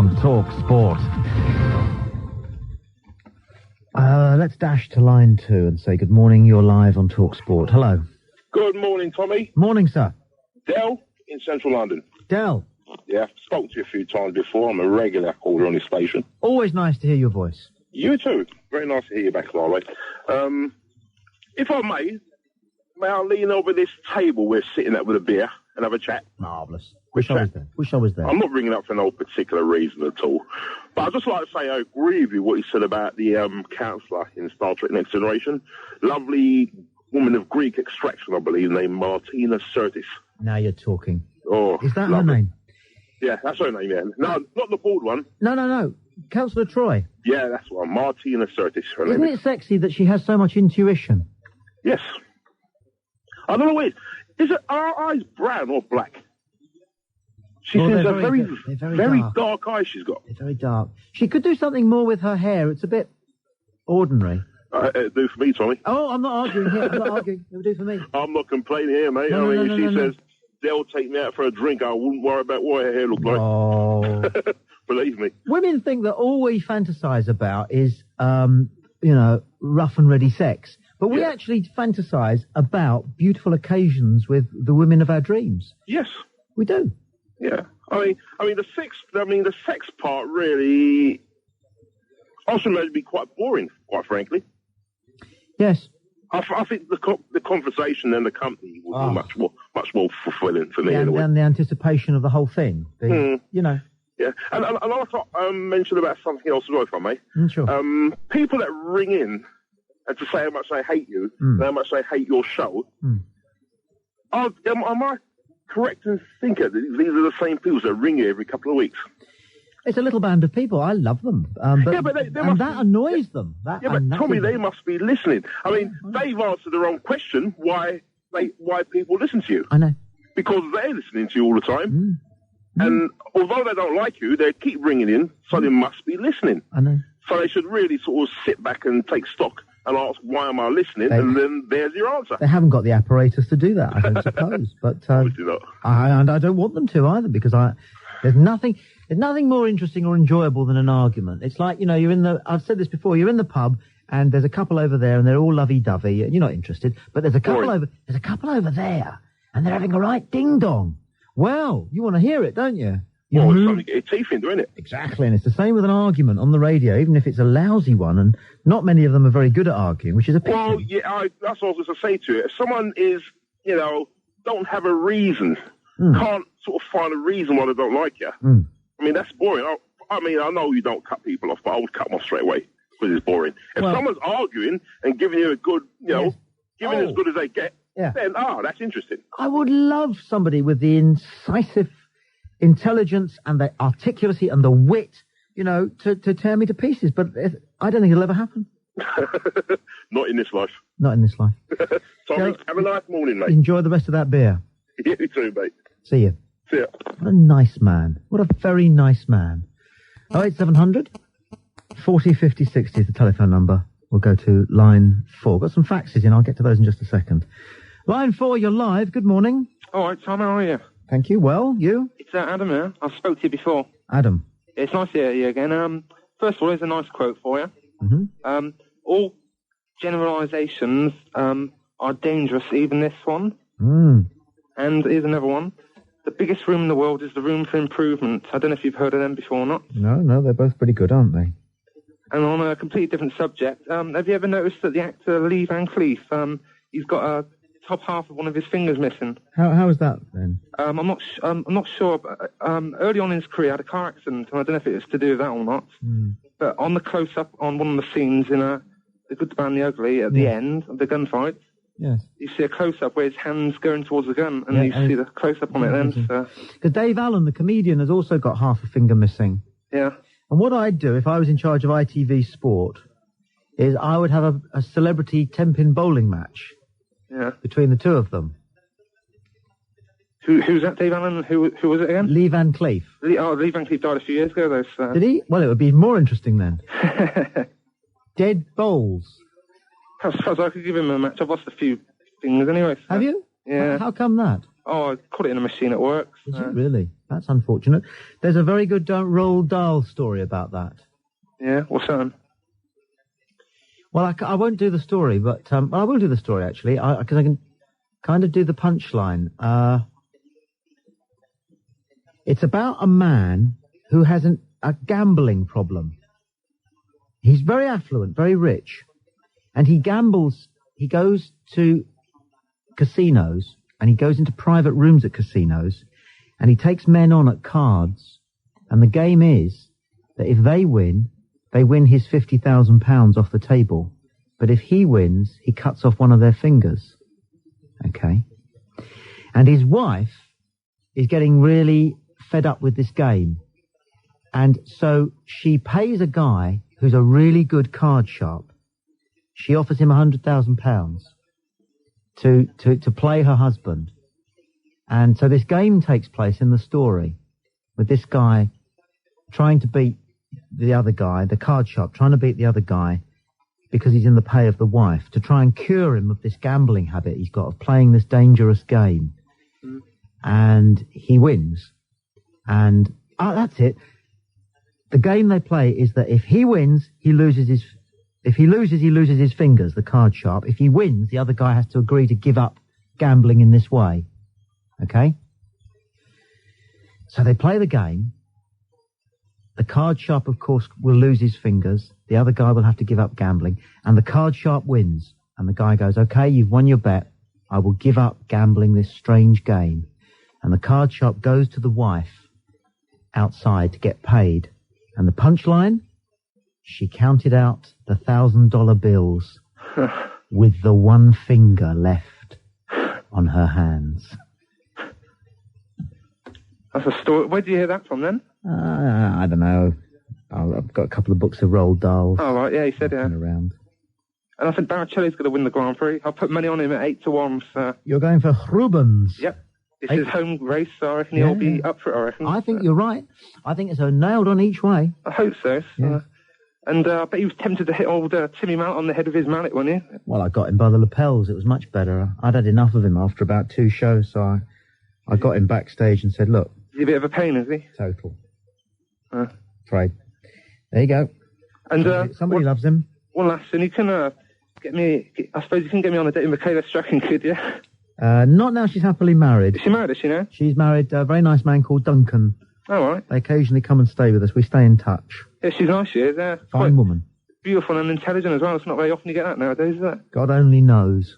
on TalkSPORT. Let's dash to line 2 and say good morning. You're live on TalkSPORT. Hello. Good morning, Tommy. Morning, sir. Del in central London. Del. Yeah, spoke to you a few times before. I'm a regular caller on this station. Always nice to hear your voice. You too. Very nice to hear you back, by the way. If I may I lean over this table we're sitting at with a beer and have a chat? Marvellous. Wish I was there. I'm not bringing it up for no particular reason at all. But I'd just like to say I agree with you what you said about the counsellor in Star Trek Next Generation. Lovely woman of Greek extraction, I believe, named Martina Sirtis. Now you're talking. Oh, is that lovely. her name? Yeah, that's her name, yeah. No, not the bald one. No. Councillor Troy. Yeah, that's one. Martina Sirtis. Isn't it sexy that she has so much intuition? Yes. I don't know what it is. Are her eyes brown or black? She seems a very dark eyes she's got. They're very dark. She could do something more with her hair. It's a bit ordinary. Do for me, Tommy. Oh, I'm not arguing here. It'll do for me. I'm not complaining here, mate. If she says, they'll take me out for a drink, I wouldn't worry about what her hair looked like. Oh. Believe me. Women think that all we fantasize about is, rough and ready sex. But we actually fantasize about beautiful occasions with the women of our dreams. Yes. We do. Yeah. I mean the sex part really also may be quite boring, quite frankly. Yes. I think the conversation and the company will be much more fulfilling for me. And the anticipation of the whole thing. Yeah. And I also mention about something else as well, if I may. Sure. People that ring in and to say how much they hate you, and how much they hate your show, am I correct in thinking that these are the same people that ring you every couple of weeks? It's a little band of people. I love them. But that annoys them. But Tommy, they must be listening. I mean, they've answered the wrong question, why people listen to you. I know. Because they're listening to you all the time. And although they don't like you, they keep ringing in, so they must be listening. I know. So they should really sort of sit back and take stock and ask, why am I listening? And then there's your answer. They haven't got the apparatus to do that, I don't suppose. But obviously not. I don't want them to either, because there's nothing more interesting or enjoyable than an argument. It's like, I've said this before, you're in the pub and there's a couple over there and they're all lovey-dovey. You're not interested, but there's a couple over there and they're having a right ding-dong. Well, you want to hear it, don't you? Well, it's something to get your teeth into, isn't it? Exactly, and it's the same with an argument on the radio, even if it's a lousy one, and not many of them are very good at arguing, which is a pity. Well, yeah, that's what I was going to say to you. If someone is, don't have a reason, can't sort of find a reason why they don't like you, I mean, that's boring. I know you don't cut people off, but I would cut them off straight away, because it's boring. If someone's arguing and giving you a good, giving as good as they get, then, that's interesting. I would love somebody with the incisive intelligence and the articulacy and the wit, to tear me to pieces. But I don't think it'll ever happen. Not in this life. Not in this life. Tommy, have a nice morning, mate. Enjoy the rest of that beer. You too, mate. See you. See ya. What a nice man. What a very nice man. 08700 40 50 60 is the telephone number. We'll go to line 4. Got some faxes in. I'll get to those in just a second. Line 4, you're live. Good morning. All right, Tom, how are you? Thank you. Well, you? It's Adam here. I spoke to you before. Adam. It's nice to hear you again. First of all, here's a nice quote for you. All generalisations are dangerous, even this one. And here's another one. The biggest room in the world is the room for improvement. I don't know if you've heard of them before or not. No, they're both pretty good, aren't they? And on a completely different subject, have you ever noticed that the actor Lee Van Cleef, he's got a top half of one of his fingers missing? How is that then? I'm not sure. But early on in his career, he had a car accident, and I don't know if it was to do with that or not. But on the close-up on one of the scenes in The Good, the Bad, and the Ugly, at the end of the gunfight, you see a close-up where his hand's going towards the gun, and you see the close-up on it then. Because Dave Allen, the comedian, has also got half a finger missing. Yeah. And what I'd do if I was in charge of ITV Sport is I would have a celebrity 10-pin bowling match. Yeah. Between the two of them. Who's that, Dave Allen? Who was it again? Lee Van Cleef. Lee Van Cleef died a few years ago, though. Did he? Well, it would be more interesting then. Dead bowls. I suppose I could give him a match. I've lost a few things anyway. So. Have you? Yeah. How come that? Oh, I caught it in a machine at work. Did you really? That's unfortunate. There's a very good Roald Dahl story about that. Yeah, what's that? Well, I won't do the story, but I will do the story, actually, because I can kind of do the punchline. It's about a man who has a gambling problem. He's very affluent, very rich, and he gambles. He goes to casinos, and he goes into private rooms at casinos, and he takes men on at cards, and the game is that if they win his £50,000 off the table, but if he wins, he cuts off one of their fingers. Okay? And his wife is getting really fed up with this game, and so she pays a guy who's a really good card sharp. She offers him £100,000 to play her husband. And so this game takes place in the story with this guy trying to beat the other guy, the card sharp, trying to beat the other guy because he's in the pay of the wife, to try and cure him of this gambling habit he's got of playing this dangerous game. And he wins. And that's it. The game they play is that if he wins, he loses his fingers, the card sharp. If he wins, the other guy has to agree to give up gambling in this way. Okay? So they play the game. The card sharp, of course, will lose his fingers. The other guy will have to give up gambling. And the card sharp wins. And the guy goes, okay, you've won your bet. I will give up gambling this strange game. And the card sharp goes to the wife outside to get paid. And the punchline? She counted out the $1,000 bills with the one finger left on her hands. That's a story. Where did you hear that from then? I don't know. I've got a couple of books of Roald Dahl. Oh, right, yeah, he said, yeah. Around. And I think Baracelli's going to win the Grand Prix. I'll put money on him at 8-1. So. You're going for Rubens? Yep. It's his home race, so I reckon he'll be up for it, I reckon. I think you're right. I think it's a nailed on each way. I hope so. Yeah. And I bet he was tempted to hit old Timmy Mallet on the head with his mallet, wasn't he? Well, I got him by the lapels. It was much better. I'd had enough of him after about 2 shows, so I got him backstage and said, look. He's a bit of a pain, is he? Total. Afraid. There you go. And somebody loves him. One last thing. You can get me... I suppose you can get me on a date with Michaela Strachan, could you? Not now she's happily married. Is she married, is she now? She's married a very nice man called Duncan. Oh, right. They occasionally come and stay with us. We stay in touch. Yeah, she's nice, she is. Fine woman. Beautiful and intelligent as well. It's not very often you get that nowadays, is it? God only knows.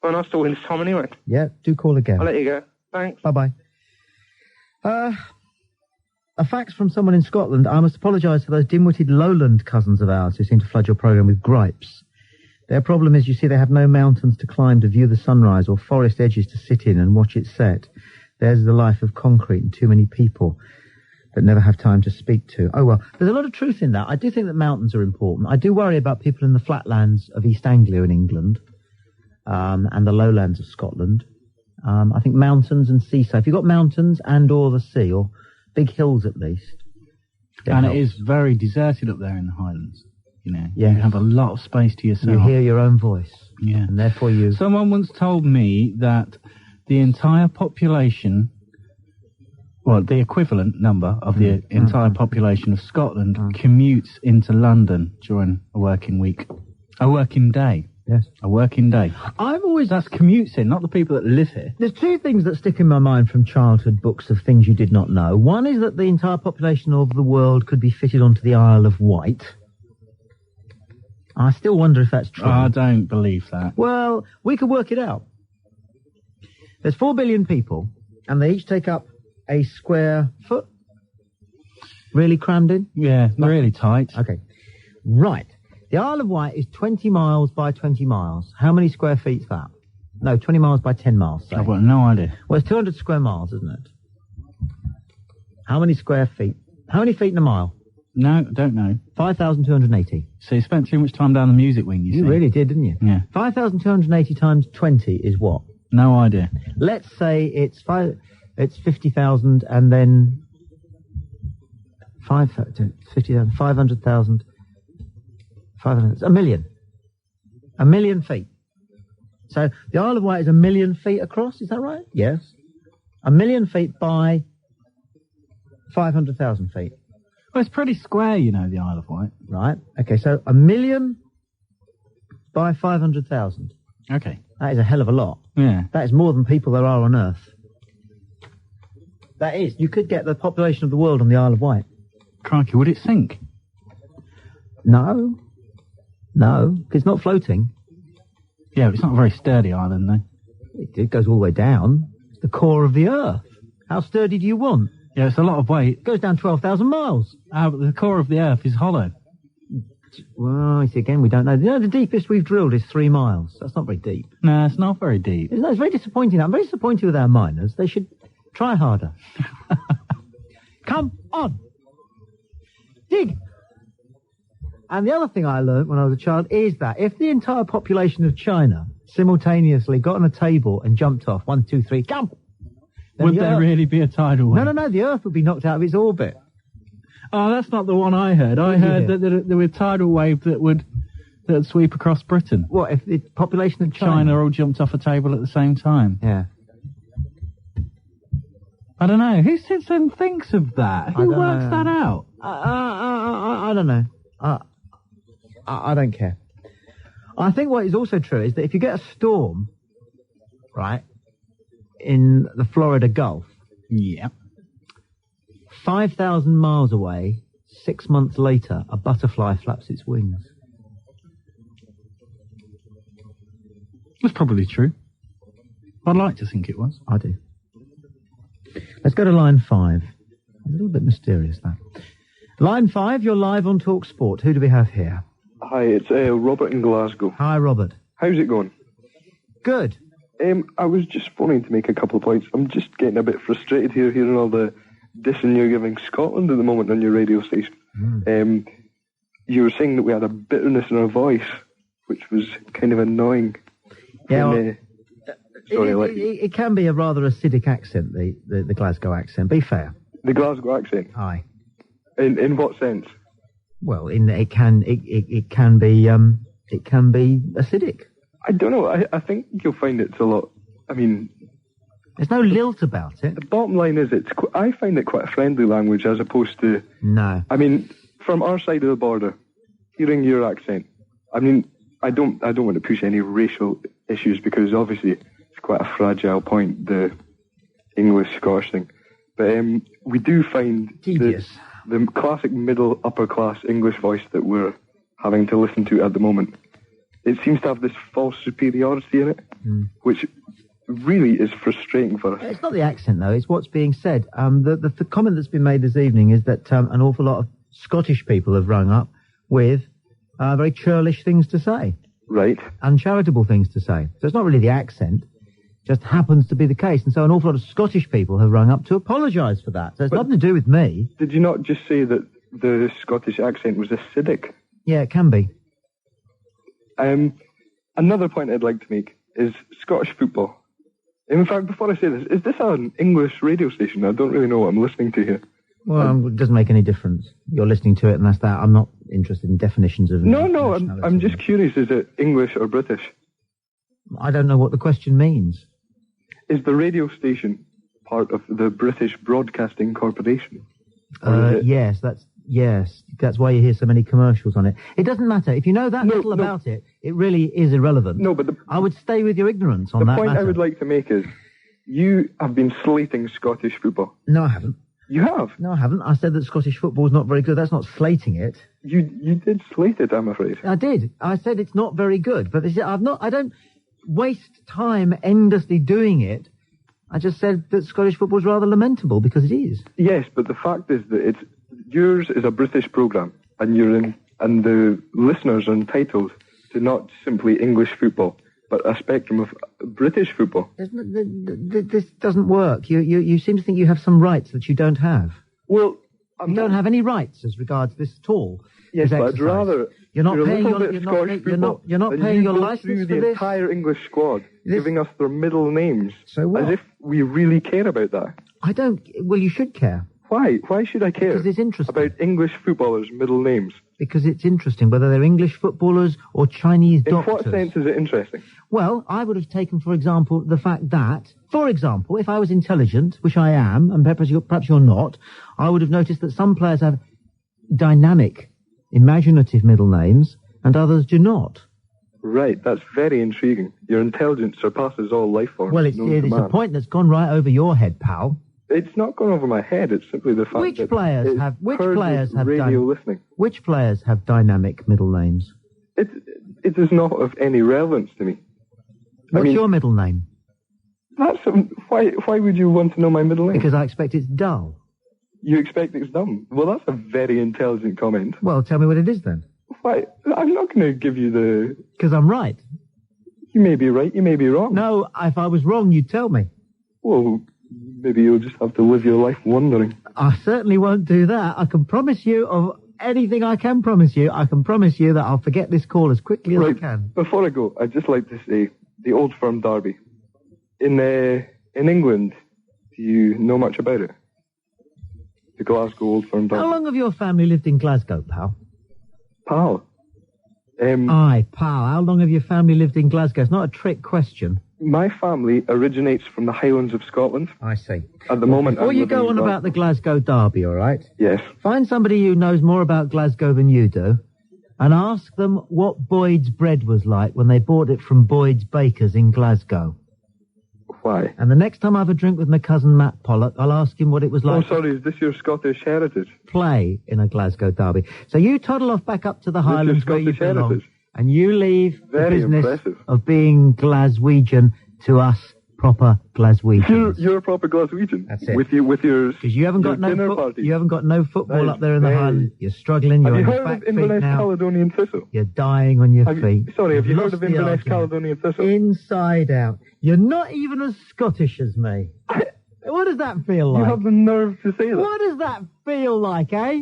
Well, nice talking to Tom anyway. Yeah, do call again. I'll let you go. Thanks. Bye-bye. A fax from someone in Scotland. I must apologise to those dim-witted lowland cousins of ours who seem to flood your programme with gripes. Their problem is, you see, they have no mountains to climb to view the sunrise or forest edges to sit in and watch it set. Theirs is the life of concrete and too many people that never have time to speak to. Oh, well, there's a lot of truth in that. I do think that mountains are important. I do worry about people in the flatlands of East Anglia in England and the lowlands of Scotland. I think mountains and seaside. If you've got mountains and or the sea, or big hills at least. And it is very deserted up there in the Highlands. You know, yes. You have a lot of space to yourself. You hear your own voice. Yeah. And therefore you... Someone once told me that the entire population, well, the equivalent number of the entire population of Scotland commutes into London during a working week. A working day. Yes. A working day. That's commutes in, not the people that live here. There's 2 things that stick in my mind from childhood books of things you did not know. One is that the entire population of the world could be fitted onto the Isle of Wight. I still wonder if that's true. I don't believe that. Well, we could work it out. There's 4 billion people, and they each take up a square foot. Really crammed in? Yeah, really tight. Okay. Right. The Isle of Wight is 20 miles by 20 miles. How many square feet's that? No, 20 miles by 10 miles. Say. I've got no idea. Well, it's 200 square miles, isn't it? How many square feet? How many feet in a mile? No, don't know. 5,280. So you spent too much time down the music wing, you see. You really did, didn't you? Yeah. 5,280 times 20 is what? No idea. Let's say it's 50,000 and then 50,000, 500,000, 500, a million. A million feet. So the Isle of Wight is 1 million feet across, is that right? Yes. 1 million feet by 500,000 feet. Well, it's pretty square, you know, the Isle of Wight. Right. Okay, so 1 million by 500,000. Okay. That is a hell of a lot. Yeah. That is more than people there are on Earth. That is. You could get the population of the world on the Isle of Wight. Crikey, would it sink? No. No, 'cause it's not floating. Yeah, but it's not a very sturdy island, though. It goes all the way down. It's the core of the Earth. How sturdy do you want? Yeah, it's a lot of weight. It goes down 12,000 miles. But the core of the Earth is hollow. Well, you see, again, we don't know. You know, the deepest we've drilled is 3 miles. That's not very deep. No, it's not very deep. It's very disappointing. I'm very disappointed with our miners. They should try harder. Come on. Dig. And the other thing I learned when I was a child is that if the entire population of China simultaneously got on a table and jumped off, 1, 2, 3, jump! Would there really be a tidal wave? No, the Earth would be knocked out of its orbit. Oh, that's not the one I heard. I heard that there were a tidal wave that would sweep across Britain. What, if the population of China all jumped off a table at the same time? Yeah. I don't know. Who sits and thinks of that? Who works that out? I don't know. I don't care. I think what is also true is that if you get a storm, right, in the Florida Gulf, yeah, 5,000 miles away, 6 months later, a butterfly flaps its wings. That's probably true. I'd like to think it was. I do. Let's go to line 5. A little bit mysterious, that. Line 5, you're live on TalkSPORT. Who do we have here? Hi, it's Robert in Glasgow. Hi, Robert. How's it going? Good. I was just phoning to make a couple of points. I'm just getting a bit frustrated here, hearing all the dissing you're giving Scotland at the moment on your radio station. You were saying that we had a bitterness in our voice, which was kind of annoying. Yeah, it can be a rather acidic accent, the Glasgow accent. Be fair. The Glasgow accent? Aye. In what sense? Well, it can be acidic. I don't know. I think you'll find it's a lot. I mean, there's no lilt about it. The bottom line is, I find it quite a friendly language as opposed to. No. I mean, from our side of the border, hearing your accent. I mean, I don't want to push any racial issues because obviously it's quite a fragile point, the English-Scottish thing. But we do find tedious. The classic middle upper class English voice that we're having to listen to at the moment. It seems to have this false superiority in it, which really is frustrating for us. It's not the accent, though. It's what's being said. The comment that's been made this evening is that an awful lot of Scottish people have rung up with very churlish things to say. Right. Uncharitable things to say. So it's not really the accent. Just happens to be the case. And so an awful lot of Scottish people have rung up to apologise for that. So it's nothing to do with me. Did you not just say that the Scottish accent was acidic? Yeah, it can be. Another point I'd like to make is Scottish football. In fact, before I say this, is this an English radio station? I don't really know what I'm listening to here. Well, it doesn't make any difference. You're listening to it and that's that. I'm not interested in definitions of... No, I'm just curious. Is it English or British? I don't know what the question means. Is the station part of the British Broadcasting Corporation? Yes, that's why you hear so many commercials on it. It doesn't matter. If you know that little about it, it really is irrelevant. No, but I would stay with your ignorance on that matter. The point I would like to make is, you have been slating Scottish football. No, I haven't. You have? No, I haven't. I said that Scottish football is not very good. That's not slating it. You did slate it, I'm afraid. I did. I said it's not very good, but I don't waste time endlessly doing it. I just said that Scottish football is rather lamentable because it is. Yes, but the fact is that yours is a British programme, and and the listeners are entitled to not simply English football, but a spectrum of British football. This doesn't work. You seem to think you have some rights that you don't have. Well, you don't have any rights as regards this at all. Yes, but I'd rather. You're not paying your license through for the this. Entire English squad, giving us their middle names. So what? As if we really care about that. I don't. Well, you should care. Why? Why should I care Because it's interesting. about English footballers' middle names? Because it's interesting, whether they're English footballers or Chinese In doctors. what sense is it interesting? Well, I would have taken, for example, the fact that, for example, if I was intelligent, which I am, and perhaps you're not, I would have noticed that some players have dynamic, imaginative middle names, and others do not. Right, that's very intriguing. Your intelligence surpasses all life forms. Well, it's known to a man. point that's gone right over your head, pal. It's not gone over my head. It's simply the fact Which that players it's have radio listening. Which players have dynamic middle names? It is not of any relevance to me. What's your middle name? That's why would you want to know my middle name? Because I expect it's dull. You expect it's dumb. Well, that's a very intelligent comment. Well, tell me what it is then. Why? I'm not going to give you the... Because I'm right. You may be right, you may be wrong. No, if I was wrong, you'd tell me. Well, maybe you'll just have to live your life wondering. I certainly won't do that. I can promise you of anything I can promise you. I can promise you that I'll forget this call as quickly as I can. Before I go, I'd just like to say the Old Firm Derby. In England, do you know much about it? The Glasgow Old Firm Derby. How long have your family lived in Glasgow, pal? Pal. Aye, pal. How long have your family lived in Glasgow? It's not a trick question. My family originates from the Highlands of Scotland. I see. At the moment, Before I'm you living go in on about the Glasgow Derby, all right? Yes. Find somebody who knows more about Glasgow than you do and ask them what Boyd's bread was like when they bought it from Boyd's Bakers in Glasgow. Why? And the next time I have a drink with my cousin Matt Pollock, I'll ask him what it was like Oh, sorry, is this your Scottish heritage? to play in a Glasgow Derby. So you toddle off back up to the Highlands where you Scottish belong, heritage? and you leave Very the business impressive. of being Glaswegian to us proper Glaswegians. You're a proper Glaswegian. That's it. With your Because you haven't got dinner no parties. you haven't got no football That up is there in the very- Highlands. You're struggling. Have You're you on heard your back of feet Inverness now. Caledonian Thistle? You're dying on your feet. Sorry, have you You've heard lost of the Inverness argument. Caledonian Thistle? Inside out. You're not even as Scottish as me. What does that feel like? You have the nerve to say that. What does that feel like, eh?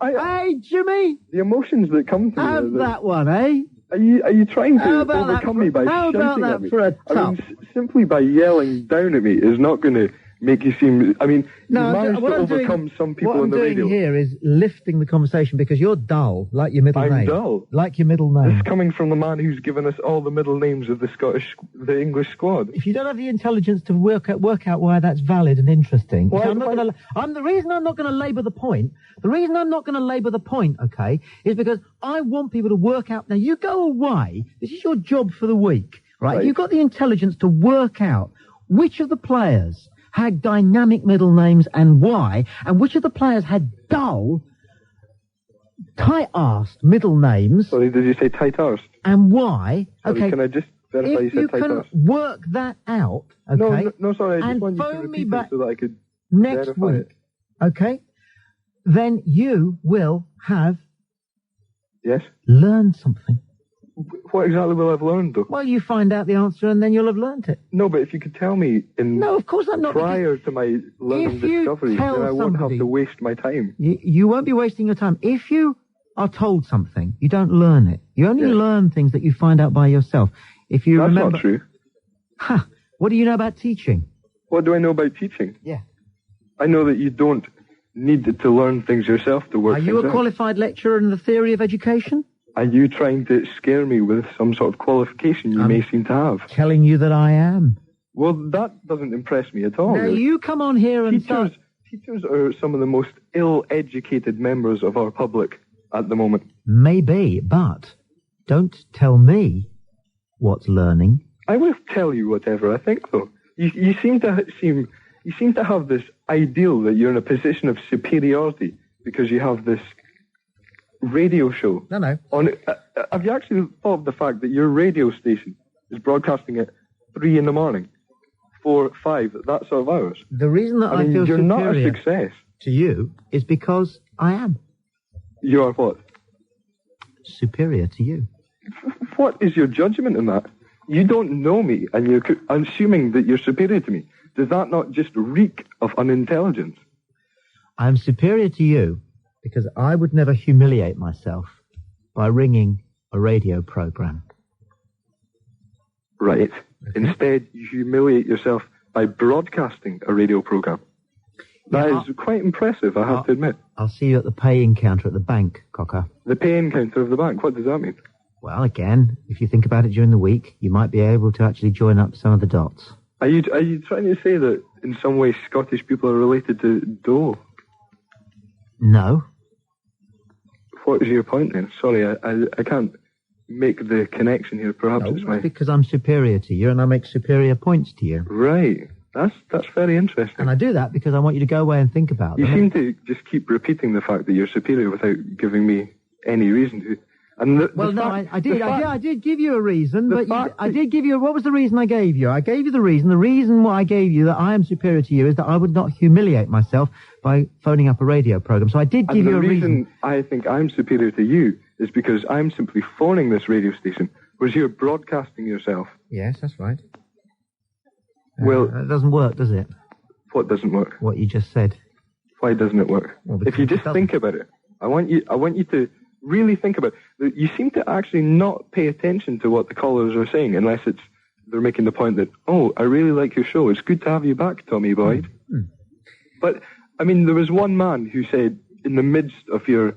I, Hey, Jimmy, the emotions that come to me. have are that one, eh? Are you trying to How about that overcome me by how shouting about at that me? for a I mean, top? simply by yelling down at me is not going to make you seem... I mean, No, you managed what to I'm doing- overcome some people What on I'm the doing radio. here is lifting the conversation because you're dull, like your middle I'm name. dull. Like your middle name. This is coming from the man who's given us all the middle names of the English squad. If you don't have the intelligence to work out why that's valid and interesting, Why- so the reason I'm not going to labour the point. The reason I'm not going to labour the point, okay, is because I want people to work out. Now you go away. This is your job for the week, right? You've got the intelligence to work out which of the players had dynamic middle names and why, and which of the players had dull, tight-assed middle names Sorry, did you say tight-arsed? and why. Sorry, Okay, can I just verify if you you said can tight-arsed? work that out, okay, No, sorry, I and just want you to phone me repeat back it so that I could next verify week, it. okay, then you will have Yes? learned something. What exactly will I have learned, though? Well, you find out the answer and then you'll have learnt it. No, but if you could tell me in No, of course I'm not. prior to my learning If you discovery, then tell I won't have somebody- to waste my time. You won't be wasting your time. If you are told something, you don't learn it. You only Yeah. learn things that you find out by yourself. If you That's remember... not true. Ha! What do you know about teaching? What do I know about teaching? Yeah. I know that you don't need to learn things yourself to work Are you things a out. qualified lecturer in the theory of education? Are you trying to scare me with some sort of qualification you may seem to have? Telling you that I am. Well, that doesn't impress me at all. Now, really. you come on here and start... Teachers are some of the most ill-educated members of our public at the moment. Maybe, but don't tell me what's learning. I will tell you whatever I think, though. You seem to have this ideal that you're in a position of superiority because you have this radio show. No. Have you actually thought of the fact that your radio station is broadcasting at 3 in the morning, 4, 5, that sort of hours? The reason that I mean, feel you're not a superior success. to you is because I am You are what? superior to you. What is your judgment in that? You don't know me, and you're assuming that you're superior to me. Does that not just reek of unintelligence? I am superior to you because I would never humiliate myself by ringing a radio program. Right. Instead, you humiliate yourself by broadcasting a radio program. That is quite impressive, I have to admit. I'll see you at the paying counter at the bank, Cocker. The paying counter of the bank, what does that mean? Well, again, if you think about it during the week, you might be able to actually join up some of the dots. Are you trying to say that in some way Scottish people are related to Doe? No. What is your point then? Sorry, I can't make the connection here. Perhaps No, it's my... because I'm superior to you and I make superior points to you. Right. That's very interesting. And I do that because I want you to go away and think about You them. seem to just keep repeating the fact that you're superior without giving me any reason to. And I did give you a reason, but I did give you. What was the reason I gave you? I gave you the reason. The reason why I gave you that I am superior to you is that I would not humiliate myself by phoning up a radio program. So I did give you a reason. The reason I think I'm superior to you is because I'm simply phoning this radio station, whereas you're broadcasting yourself. Yes, that's right. Well, it doesn't work, does it? What doesn't work? What you just said. Why doesn't it work? Well, if you just think about it, I want you to really think about it. You seem to actually not pay attention to what the callers are saying, unless they're making the point that, oh, I really like your show. It's good to have you back, Tommy Boyd. But, I mean, there was one man who said, in the midst of your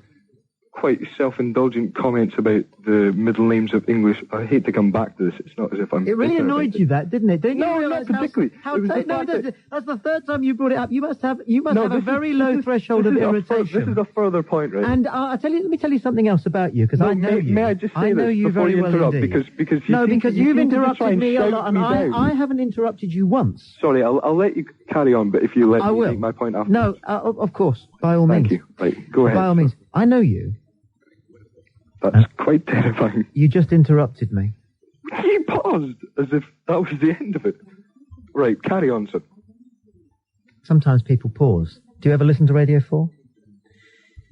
quite self-indulgent comments about the middle names of English, I hate to come back to this. It's not as if I'm... It really annoyed you, that, didn't it? Didn't you No, realise not particularly. That's the third time you brought it up. You must have a very low threshold of irritation. This is a further point, right? And let me tell you something else about you, because I know you. May I just say I know this you before very you well interrupt? indeed. Because you've interrupted me a shout lot, and me down. I haven't interrupted you once. Sorry, I'll let you carry on, but if you let I me will. make my point after. No, of course, by all means. Thank you. Right, go ahead. By all means. I know you. That's quite terrifying. You just interrupted me. You paused as if that was the end of it. Right, carry on, sir. Sometimes people pause. Do you ever listen to Radio 4?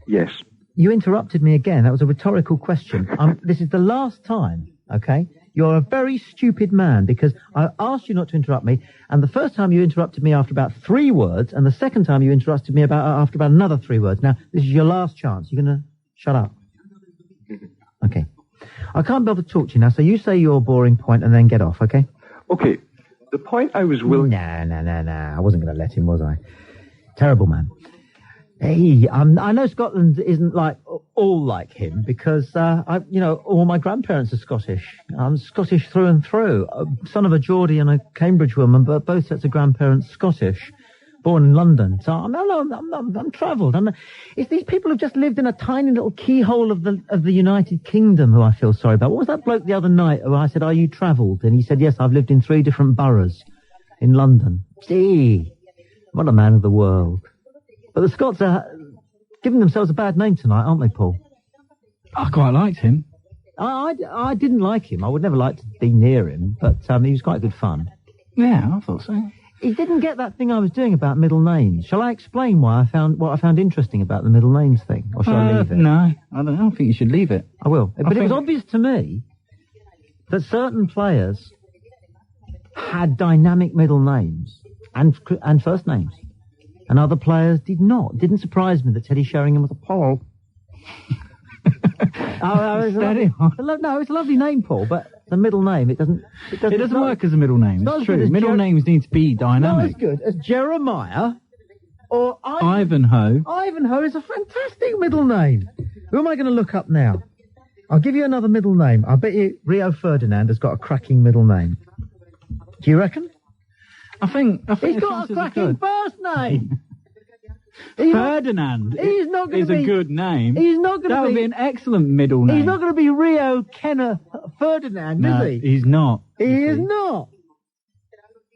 Yes. You interrupted me again. That was a rhetorical question. This is the last time, okay? You're a very stupid man, because I asked you not to interrupt me, and the first time you interrupted me after about 3 words, and the second time you interrupted me after about another 3 words. Now, this is your last chance. You're going to shut up. Okay. I can't bother to talk to you now, so you say your boring point and then get off, okay? Okay. The point I was willing... No. I wasn't going to let him, was I? Terrible man. Hey, I know Scotland isn't all like him, because, all my grandparents are Scottish. I'm Scottish through and through. Son of a Geordie and a Cambridge woman, but both sets of grandparents Scottish. Born in London, so I'm travelled. It's these people who've just lived in a tiny little keyhole of the United Kingdom who I feel sorry about. What was that bloke the other night who I said, "Are you travelled?" And he said, "Yes, I've lived in 3 different boroughs in London." Gee, what a man of the world! But the Scots are giving themselves a bad name tonight, aren't they, Paul? I quite liked him. I didn't like him. I would never like to be near him, but he was quite good fun. Yeah, I thought so. He didn't get that thing I was doing about middle names. Shall I explain what I found interesting about the middle names thing? Or shall I leave it? No, I don't think you should leave it. I will. But it was obvious to me that certain players had dynamic middle names and first names. And other players did not. It didn't surprise me that Teddy Sheringham was a Paul. It's a lovely name, Paul, but the middle name, it doesn't work as a middle name. It's true. Middle names need to be dynamic. Not as good as Jeremiah or Ivanhoe. Ivanhoe is a fantastic middle name. Who am I going to look up now? I'll give you another middle name. I bet you Rio Ferdinand has got a cracking middle name. Do you reckon? I think he's got a cracking first name. Ferdinand is a good name. He's not going to be... That would be an excellent middle name. He's not going to be Rio Kenneth Ferdinand, no, is he? He's not. He is not.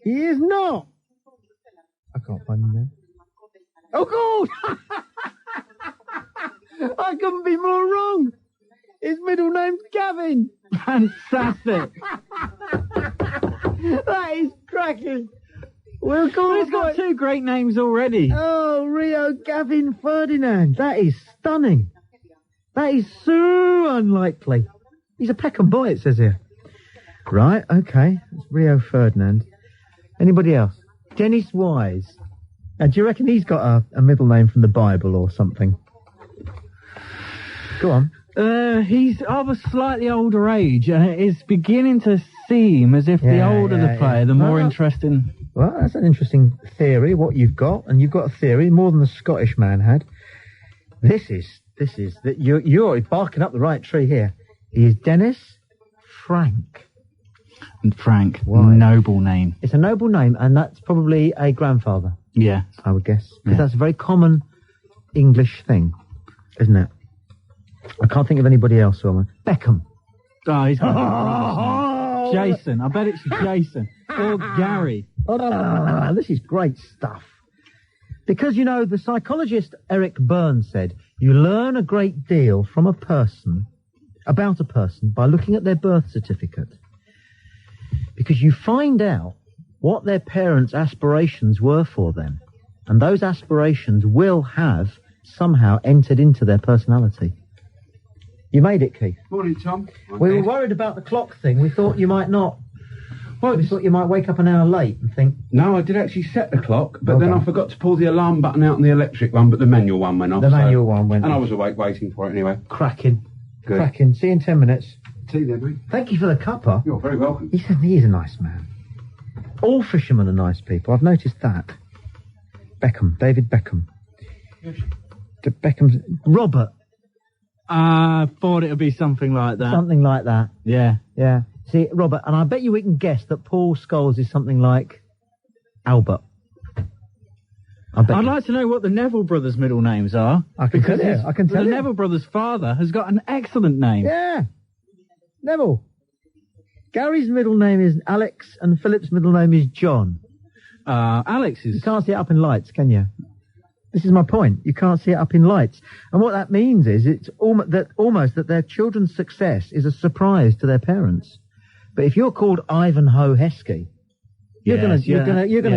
He is not. I can't find him now. Oh, God! I couldn't be more wrong. His middle name's Gavin. Fantastic. That is cracking. He's got 2 great names already. Oh, Rio Gavin Ferdinand. That is stunning. That is so unlikely. He's a Peckham boy, it says here. Right, okay. It's Rio Ferdinand. Anybody else? Dennis Wise. Do you reckon he's got a middle name from the Bible or something? Go on. He's of a slightly older age, and it's beginning to seem as if the older the player, the more interesting... Well, that's an interesting theory, what you've got, and you've got a theory more than the Scottish man had. This is that you're barking up the right tree here. He is Dennis Frank. And Frank, Why? noble name. It's a noble name, and that's probably a grandfather. Yeah. I would guess. Because that's a very common English thing, isn't it? I can't think of anybody else. Beckham. Oh, he's got Jason. I bet it's Jason. Or Gary. This is great stuff. Because, you know, the psychologist Eric Byrne said, you learn a great deal from about a person, by looking at their birth certificate. Because you find out what their parents' aspirations were for them. And those aspirations will have somehow entered into their personality. You made it, Keith. Morning, Tom. We were worried about the clock thing. We thought you might not. Well, we thought you might wake up an hour late and think... No, I did actually set the clock, but then I forgot to pull the alarm button out on the electric one, but the manual one went off. The manual one went off. And I was awake waiting for it anyway. Cracking. Good. Cracking. See you in 10 minutes. See you then, mate. Thank you for the cuppa. You're very welcome. He said he is a nice man. All fishermen are nice people. I've noticed that. Beckham. David Beckham. Yes. Beckham's... Robert. I thought it would be something like that. Something like that. Yeah. Yeah. See, Robert, and I bet you we can guess that Paul Scholes is something like Albert. I'd like to know what the Neville brothers' middle names are. I can tell you. The Neville brothers' father has got an excellent name. Yeah. Neville. Gary's middle name is Alex, and Philip's middle name is John. Alex is... You can't see it up in lights, can you? This is my point. You can't see it up in lights. And what that means is it's almost that their children's success is a surprise to their parents. But if you're called Ivanhoe Heskey, you're gonna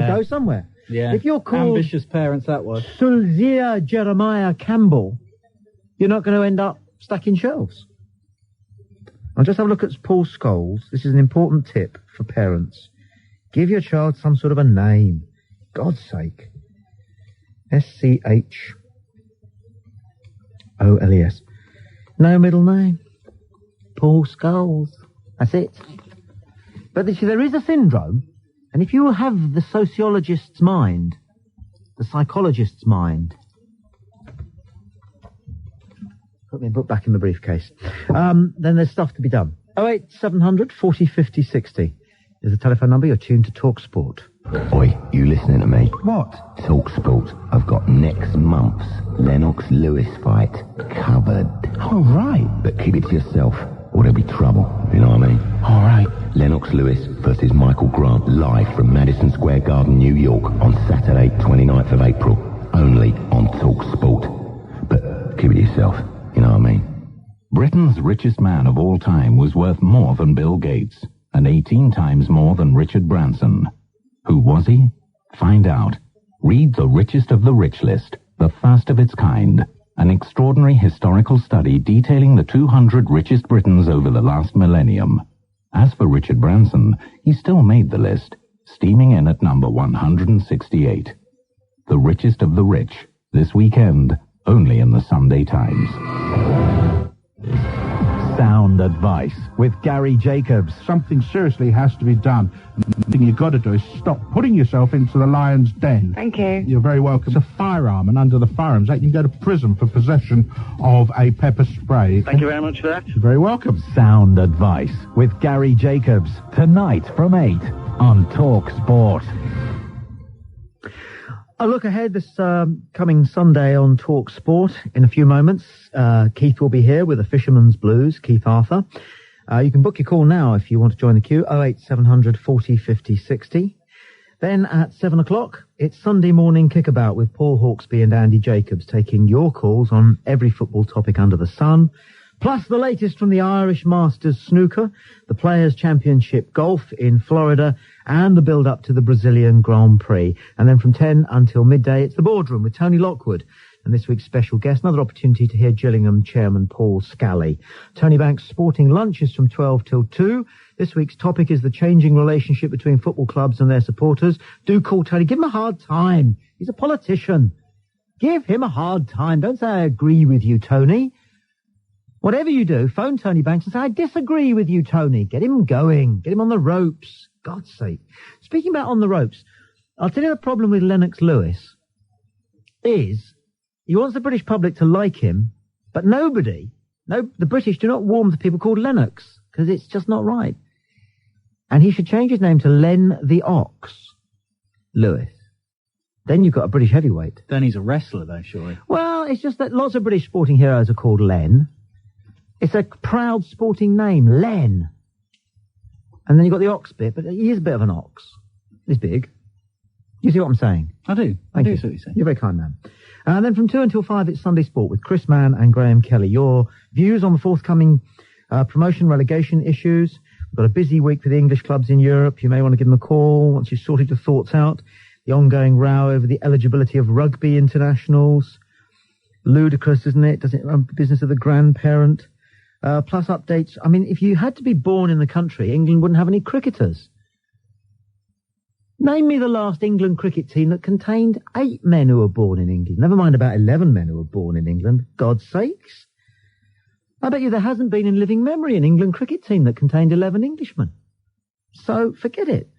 go somewhere. Yeah. If you're called ambitious parents, that was. Sulzia Jeremiah Campbell, you're not going to end up stacking shelves. I'll just have a look at Paul Scholes. This is an important tip for parents. Give your child some sort of a name. God's sake. Scholes. No middle name. Paul Scholes. That's it. But there is a syndrome, and if you have the sociologist's mind, the psychologist's mind... Put my book back in the briefcase. Then there's stuff to be done. 08700 40 50 60 is the telephone number. You're tuned to TalkSPORT. Oi, you listening to me? What? TalkSPORT. I've got next month's Lennox Lewis fight covered. Oh, right. But keep it to yourself, or there'll be trouble. You know what I mean? All right. Lennox Lewis versus Michael Grant live from Madison Square Garden, New York on Saturday, 29th of April. Only on TalkSPORT. But keep it to yourself. You know what I mean? Britain's richest man of all time was worth more than Bill Gates, and 18 times more than Richard Branson. Who was he? Find out. Read The Richest of the Rich list, the first of its kind, an extraordinary historical study detailing the 200 richest Britons over the last millennium. As for Richard Branson, he still made the list, steaming in at number 168. The Richest of the Rich, this weekend, only in the Sunday Times. Sound advice with Gary Jacobs. Something seriously has to be done. The thing you've got to do is stop putting yourself into the lion's den. Thank you. You're very welcome. It's a firearm, and under the Firearms Act, you can go to prison for possession of a pepper spray. Thank you very much for that. You're very welcome. Sound advice with Gary Jacobs. Tonight from 8 on TalkSPORT. A look ahead this coming Sunday on TalkSPORT. In a few moments, Keith will be here with the Fisherman's Blues, Keith Arthur. You can book your call now if you want to join the queue, 08700 40 50 60. Then at 7 o'clock, it's Sunday morning kickabout with Paul Hawksby and Andy Jacobs, taking your calls on every football topic under the sun. Plus the latest from the Irish Masters snooker, the Players' Championship golf in Florida, and the build-up to the Brazilian Grand Prix. And then from 10 until midday, it's the Boardroom with Tony Lockwood. And this week's special guest, another opportunity to hear Gillingham Chairman Paul Scally. Tony Banks' Sporting Lunch is from 12 till 2. This week's topic is the changing relationship between football clubs and their supporters. Do call Tony. Give him a hard time. He's a politician. Give him a hard time. Don't say, I agree with you, Tony. Whatever you do, phone Tony Banks and say, I disagree with you, Tony. Get him going. Get him on the ropes. God's sake. Speaking about on the ropes, I'll tell you the problem with Lennox Lewis is he wants the British public to like him, but the British do not warm to people called Lennox, because it's just not right. And he should change his name to Len the Ox Lewis. Then you've got a British heavyweight. Then he's a wrestler, though, surely. Well, it's just that lots of British sporting heroes are called Len. It's a proud sporting name, Len. And then you've got the ox bit, but he is a bit of an ox. He's big. You see what I'm saying? I do. Thank you. See what you're saying. You're a very kind man. And then from 2 until 5, it's Sunday Sport with Chris Mann and Graham Kelly. Your views on the forthcoming promotion relegation issues. We've got a busy week for the English clubs in Europe. You may want to give them a call once you've sorted your thoughts out. The ongoing row over the eligibility of rugby internationals. Ludicrous, isn't it? Doesn't it run the business of the grandparent? Plus updates. I mean, if you had to be born in the country, England wouldn't have any cricketers. Name me the last England cricket team that contained 8 men who were born in England. Never mind about 11 men who were born in England. God's sakes. I bet you there hasn't been in living memory an England cricket team that contained 11 Englishmen. So, forget it.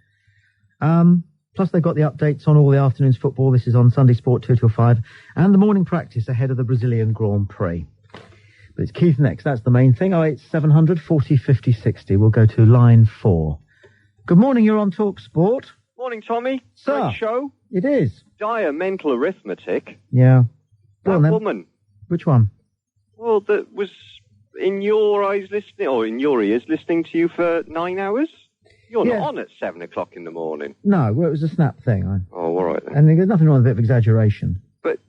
Plus, they've got the updates on all the afternoon's football. This is on Sunday Sport 2 till 5. And the morning practice ahead of the Brazilian Grand Prix. But it's Keith next. That's the main thing. 08700 40 50 60. We'll go to line 4. Good morning. You're on TalkSPORT. Morning, Tommy. Sir. Great show. It is. Dire mental arithmetic. Yeah. Go That on, then. woman. Which one? Well, that was in your eyes listening, or in your ears listening to you for 9 hours? You're Yeah. not on at 7 o'clock in the morning. No, well, it was a snap thing. Oh, all right then. And there's nothing wrong with a bit of exaggeration. But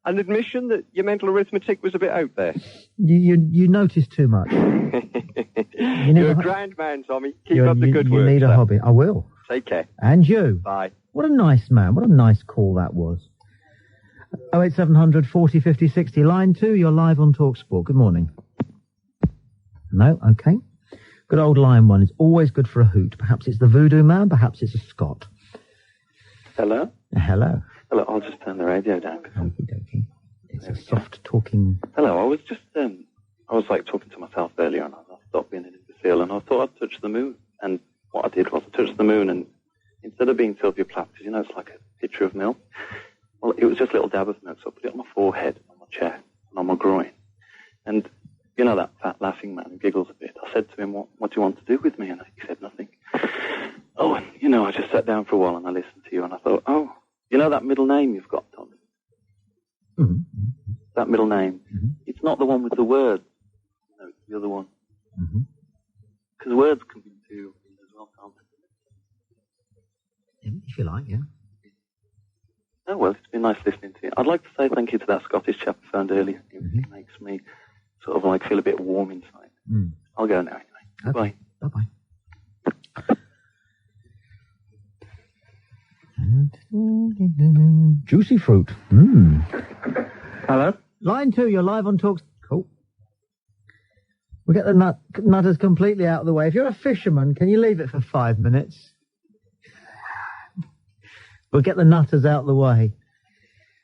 an admission that your mental arithmetic was a bit out there. You notice too much. You're a grand man, Tommy. Keep up the good you work. need a sir. hobby. I will. Take care. And you. Bye. What a nice man. What a nice call that was. 08700 40 50 60. Line 2, you're live on TalkSport. Good morning. No? Okay. Good old line 1 is always good for a hoot. Perhaps it's the voodoo man, perhaps it's a Scot. Hello? Hello. Hello, I'll just turn the radio down. Okie dokie. It's a soft talking... Hello, I was just, I was like talking to myself earlier and I stopped being an imbecile and I thought I'd touch the moon. And what I did was I touched the moon and instead of being Sylvia Plath, because you know it's like a picture of milk, well, it was just a little dab of milk, so I put it on my forehead, on my chest, and on my groin. And you know that fat laughing man who giggles a bit? I said to him, what do you want to do with me? And he said nothing. Oh, and, you know, I just sat down for a while and I listened to you and I thought, oh, you know that middle name you've got, Tommy? Mm-hmm. That middle name. Mm-hmm. It's not the one with the words. No, it's the other one. Because words can be two as well, can't they? If you like, yeah. Oh, well, it's been nice listening to you. I'd like to say thank you to that Scottish chap I found earlier. It makes me sort of like feel a bit warm inside. I'll go now anyway. Okay. Bye. Bye-bye. Juicy fruit. Hello? Line 2, you're live on Talks. Cool. We'll get the nutters completely out of the way. If you're a fisherman, can you leave it for 5 minutes? We'll get the nutters out of the way.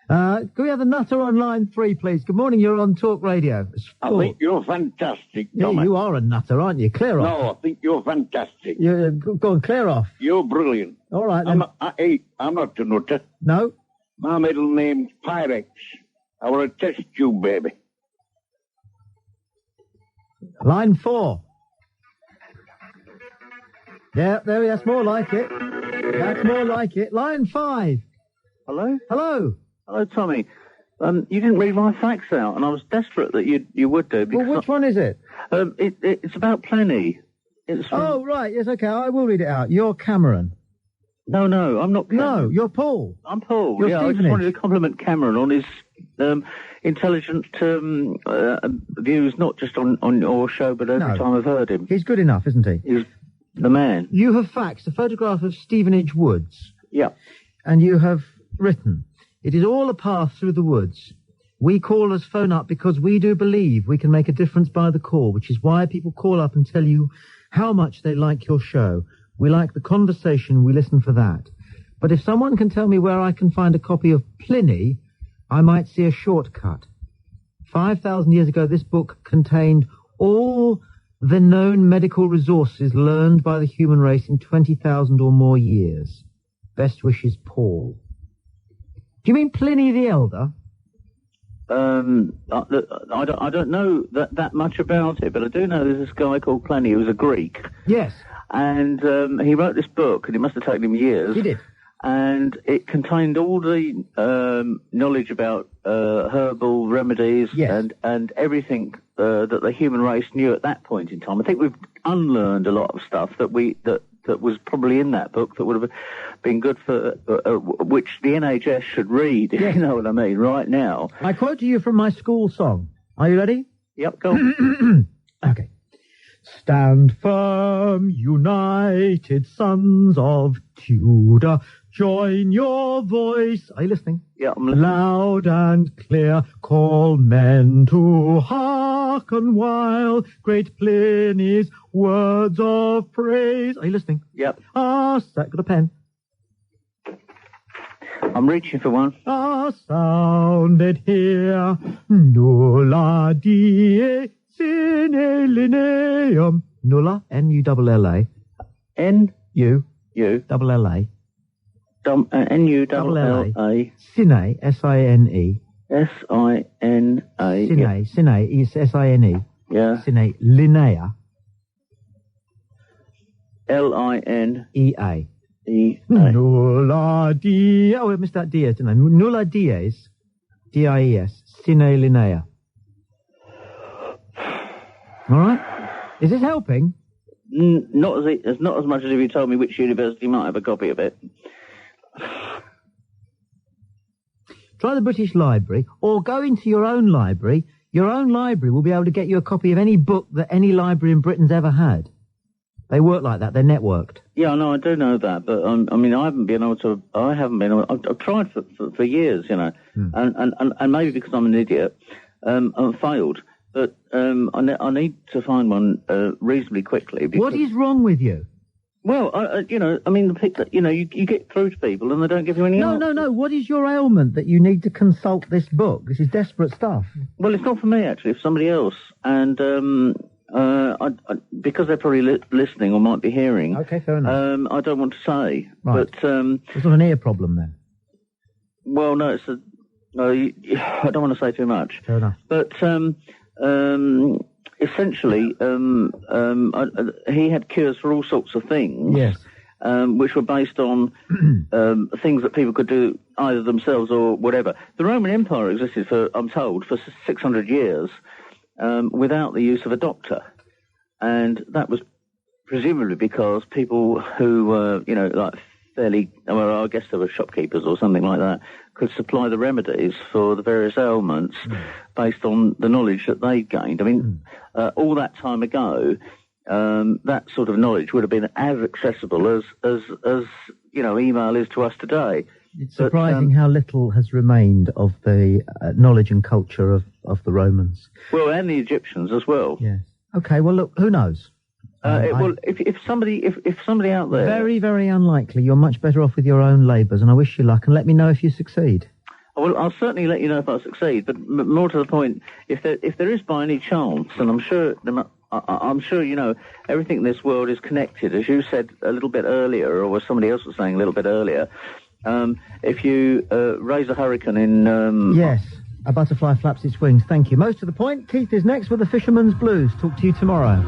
Can we have the nutter on line 3, please? Good morning, you're on Talk Radio. I think you're fantastic, Yeah, Thomas. you are a nutter, aren't you? Clear off. No, I think you're fantastic. Go on, clear off. You're brilliant. All right, then. I'm not a nutter. No? My middle name's Pyrex. I want a test tube, baby. Line 4. Yeah, that's more like it. That's more like it. Line 5. Hello? Hello. Hello, Tommy. You didn't read my facts out, and I was desperate that you would do. Well, which one is it? It's about Pliny. Oh, right. Yes, okay. I will read it out. You're Cameron. No, I'm not Cameron. No, you're Paul. I'm Paul. You're I just Stevenage. wanted to compliment Cameron on his intelligent views, not just on your show, but every time I've heard him. He's good enough, isn't he? He's the man. You have faxed a photograph of Stevenage Woods. Yeah. And you have written, it is all a path through the woods. We callers phone up because we do believe we can make a difference by the call, which is why people call up and tell you how much they like your show. We like the conversation, we listen for that. But if someone can tell me where I can find a copy of Pliny, I might see a shortcut. 5,000 years ago, this book contained all the known medical resources learned by the human race in 20,000 or more years. Best wishes, Paul. Do you mean Pliny the Elder? I don't know that much about it, but I do know there's this guy called Pliny who was a Greek. Yes. And he wrote this book, and it must have taken him years. He did. And it contained all the knowledge about herbal remedies and everything that the human race knew at that point in time. I think we've unlearned a lot of stuff that was probably in that book that would have been good for, which the NHS should read, if you know what I mean, right now. I quote to you from my school song. Are you ready? Yep, go on. Okay. Stand firm, united sons of Tudor, join your voice. Are you listening? Yeah, I'm listening. Loud and clear, call men to hearken while great Pliny's words of praise. Are you listening? Yep. Got a pen. I'm reaching for one. Are sounded here, nulla die sine lineum. Nulla, N-U-L-L-A. N-U-L-L-A. N-U-L-L-A. Sine, S-I-N-E. S-I-N-A. Sine is S-I-N-E. Yeah. Sine Linnea. L-I-N-E-A. Nulla die. Oh, I missed that dies, didn't I? Nulla dies. D-I-E-S. Sine Linnea. All right. Is this helping? Not as much as if you told me which university might have a copy of it. Try the British Library, or go into your own library. Your own library will be able to get you a copy of any book that any library in Britain's ever had. They work like that. They're networked. Yeah, no, I do know that, but I mean, I haven't been able to. I've tried for years, you know, and maybe because I'm an idiot, I've failed. But I need to find one reasonably quickly. What is wrong with you? Well, you know, I mean, you get through to people and they don't give you any answers. No. What is your ailment that you need to consult this book? This is desperate stuff. Well, it's not for me, actually. It's somebody else. And because they're probably listening or might be hearing. Okay, fair enough. I don't want to say. Right. But, it's not an ear problem, then? Well, no, I don't want to say too much. Fair enough. But... essentially, he had cures for all sorts of things. Yes. Which were based on things that people could do either themselves or whatever. The Roman Empire existed for, I'm told, for 600 years without the use of a doctor. And that was presumably because people who were, you know, like fairly, well, I guess they were shopkeepers or something like that, could supply the remedies for the various ailments based on the knowledge that they gained. I mean, all that time ago, that sort of knowledge would have been as accessible as you know, email is to us today. It's surprising how little has remained of the knowledge and culture of the Romans. Well, and the Egyptians as well. Yes. Okay, well, look, who knows? Well, if somebody out there... Very, very unlikely. You're much better off with your own labours, and I wish you luck, and let me know if you succeed. Well, I'll certainly let you know if I succeed, but more to the point, if there is by any chance, and I'm sure, you know, everything in this world is connected, as you said a little bit earlier, or as somebody else was saying a little bit earlier, if you raise a hurricane in... Yes, a butterfly flaps its wings. Thank you. Most to the point, Keith is next with the Fisherman's Blues. Talk to you tomorrow.